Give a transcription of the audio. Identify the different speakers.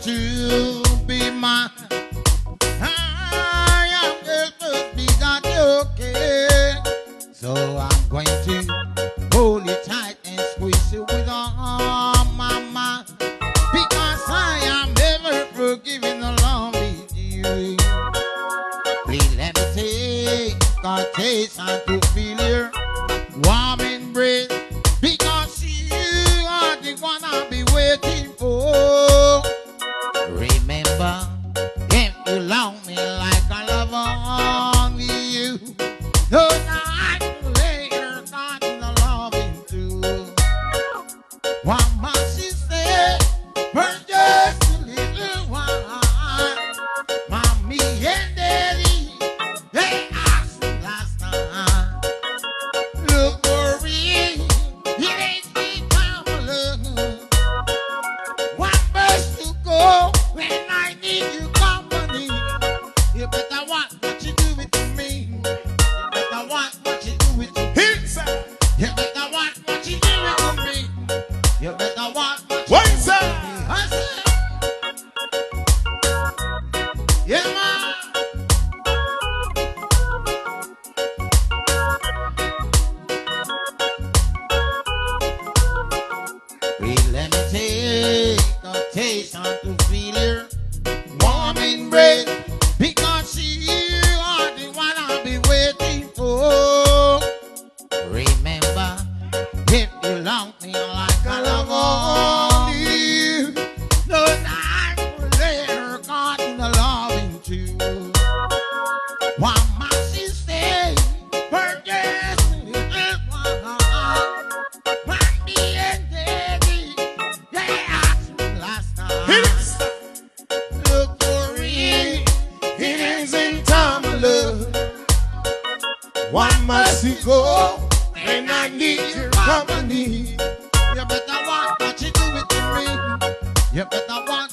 Speaker 1: to be mine. I am the first begot okay. So I'm going to hold it tight and squeeze it with all my might. Because I am never forgiving the love with you. Please let me take a taste and to feel your warm embrace. Because you are the one I'll be waiting for. Remember, if you love me like I love only you, no night later, not in the loving too. What must you say? For just a little while, mommy and daddy, they asked me last time. Look for me, it ain't me time alone. What must you go when I need you company? You better watch what you do with me. You better watch what you do with me. You better watch what you do with me. You better watch what you do with me. I said, yeah, man. Please let me take a taste and to feel your warm embrace. Because you are the one I'll be waiting for. Remember, if you love me like I love only you, no night will later God in the loving too. Why must you stay for just a little while? Mommy and daddy, they asked me last time. Look for me, it isn't time of love. Why must you go when I need your company? You better watch what you do with me. You better watch